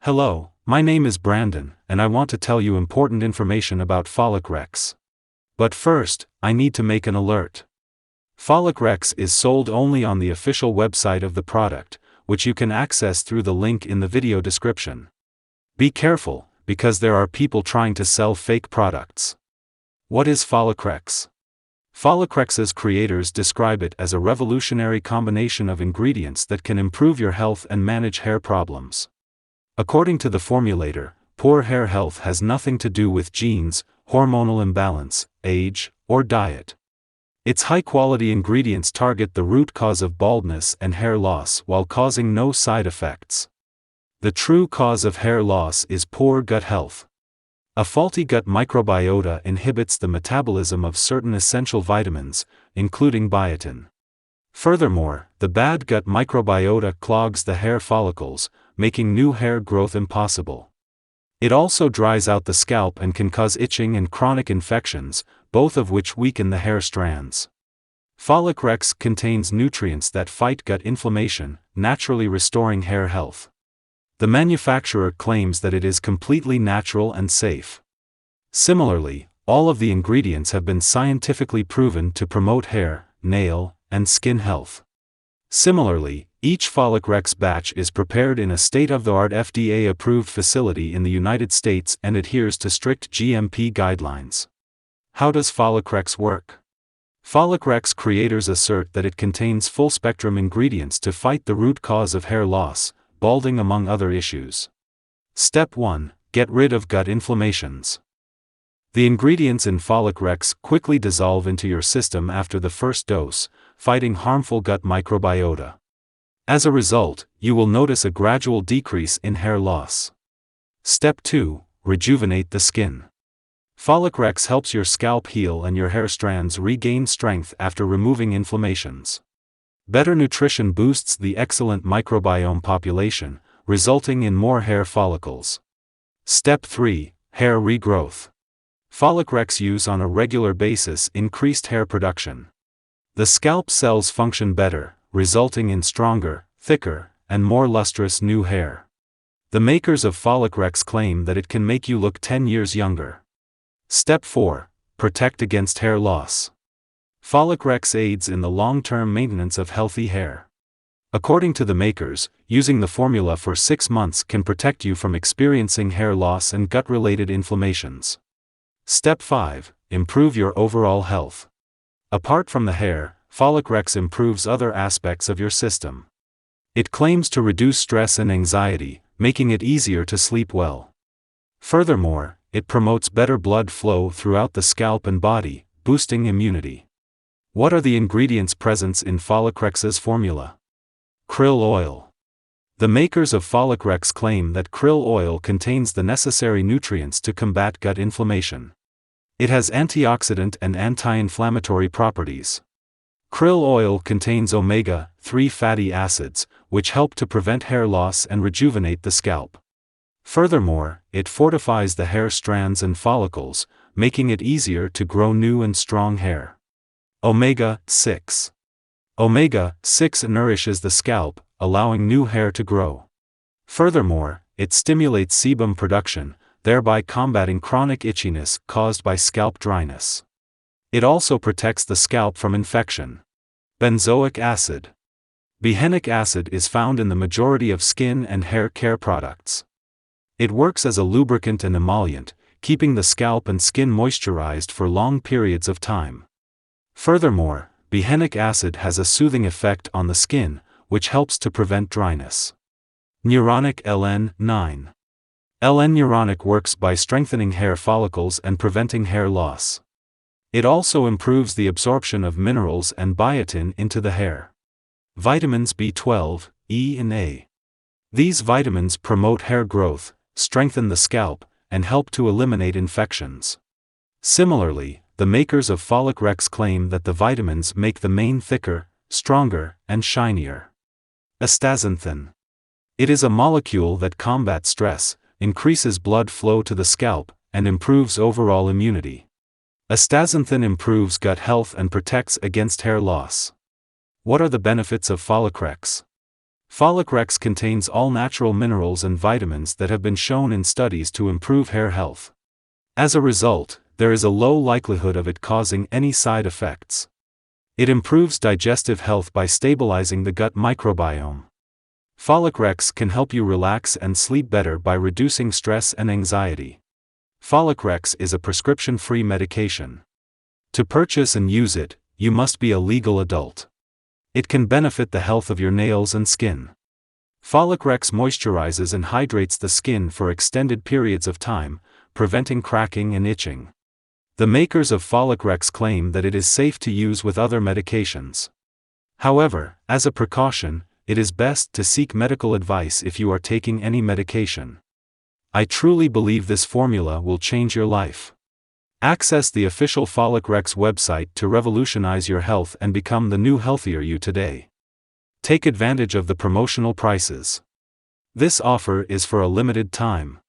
Hello, my name is Brandon, and I want to tell you important information about Folicrex. But first, I need to make an alert. Folicrex is sold only on the official website of the product, which you can access through the link in the video description. Be careful, because there are people trying to sell fake products. What is Folicrex? Folicrex's creators describe it as a revolutionary combination of ingredients that can improve your health and manage hair problems. According to the formulator, poor hair health has nothing to do with genes, hormonal imbalance, age, or diet. Its high-quality ingredients target the root cause of baldness and hair loss while causing no side effects. The true cause of hair loss is poor gut health. A faulty gut microbiota inhibits the metabolism of certain essential vitamins, including biotin. Furthermore, the bad gut microbiota clogs the hair follicles, making new hair growth impossible. It also dries out the scalp and can cause itching and chronic infections, both of which weaken the hair strands. Folicrex contains nutrients that fight gut inflammation, naturally restoring hair health. The manufacturer claims that it is completely natural and safe. Similarly, all of the ingredients have been scientifically proven to promote hair, nail, and skin health. Similarly, each Folicrex batch is prepared in a state-of-the-art FDA-approved facility in the United States and adheres to strict GMP guidelines. How does Folicrex work? Folicrex creators assert that it contains full-spectrum ingredients to fight the root cause of hair loss, balding among other issues. Step 1. Get rid of gut inflammations. The ingredients in Folicrex quickly dissolve into your system after the first dose, fighting harmful gut microbiota. As a result, you will notice a gradual decrease in hair loss. Step 2. Rejuvenate the skin. Folicrex helps your scalp heal and your hair strands regain strength after removing inflammations. Better nutrition boosts the excellent microbiome population, resulting in more hair follicles. Step 3. Hair regrowth. Folicrex use on a regular basis increased hair production. The scalp cells function better, resulting in stronger, thicker, and more lustrous new hair. The makers of Folicrex claim that it can make you look 10 years younger. Step 4. Protect against hair loss. Folicrex aids in the long-term maintenance of healthy hair. According to the makers, using the formula for 6 months can protect you from experiencing hair loss and gut-related inflammations. Step 5. Improve your overall health. Apart from the hair, Folicrex improves other aspects of your system. It claims to reduce stress and anxiety, making it easier to sleep well. Furthermore, it promotes better blood flow throughout the scalp and body, boosting immunity. What are the ingredients present in Folicrex's formula? Krill oil. The makers of Folicrex claim that krill oil contains the necessary nutrients to combat gut inflammation. It has antioxidant and anti-inflammatory properties. Krill oil contains omega-3 fatty acids, which help to prevent hair loss and rejuvenate the scalp. Furthermore, it fortifies the hair strands and follicles, making it easier to grow new and strong hair. Omega-6. Omega-6 nourishes the scalp, allowing new hair to grow. Furthermore, it stimulates sebum production, thereby combating chronic itchiness caused by scalp dryness. It also protects the scalp from infection. Benzoic acid. Behenic acid is found in the majority of skin and hair care products. It works as a lubricant and emollient, keeping the scalp and skin moisturized for long periods of time. Furthermore, behenic acid has a soothing effect on the skin, which helps to prevent dryness. Neuronic LN9. L-N-Neuronic works by strengthening hair follicles and preventing hair loss. It also improves the absorption of minerals and biotin into the hair. Vitamins B12, E and A. These vitamins promote hair growth, strengthen the scalp, and help to eliminate infections. Similarly, the makers of Folicrex claim that the vitamins make the mane thicker, stronger, and shinier. Astaxanthin. It is a molecule that combats stress, increases blood flow to the scalp, and improves overall immunity. Astaxanthin improves gut health and protects against hair loss. What are the benefits of Folicrex? Folicrex contains all natural minerals and vitamins that have been shown in studies to improve hair health. As a result, there is a low likelihood of it causing any side effects. It improves digestive health by stabilizing the gut microbiome. Folicrex can help you relax and sleep better by reducing stress and anxiety. Folicrex is a prescription-free medication. To purchase and use it, you must be a legal adult. It can benefit the health of your nails and skin. Folicrex moisturizes and hydrates the skin for extended periods of time, preventing cracking and itching. The makers of Folicrex claim that it is safe to use with other medications. However, as a precaution, it is best to seek medical advice if you are taking any medication. I truly believe this formula will change your life. Access the official Folicrex website to revolutionize your health and become the new healthier you today. Take advantage of the promotional prices. This offer is for a limited time.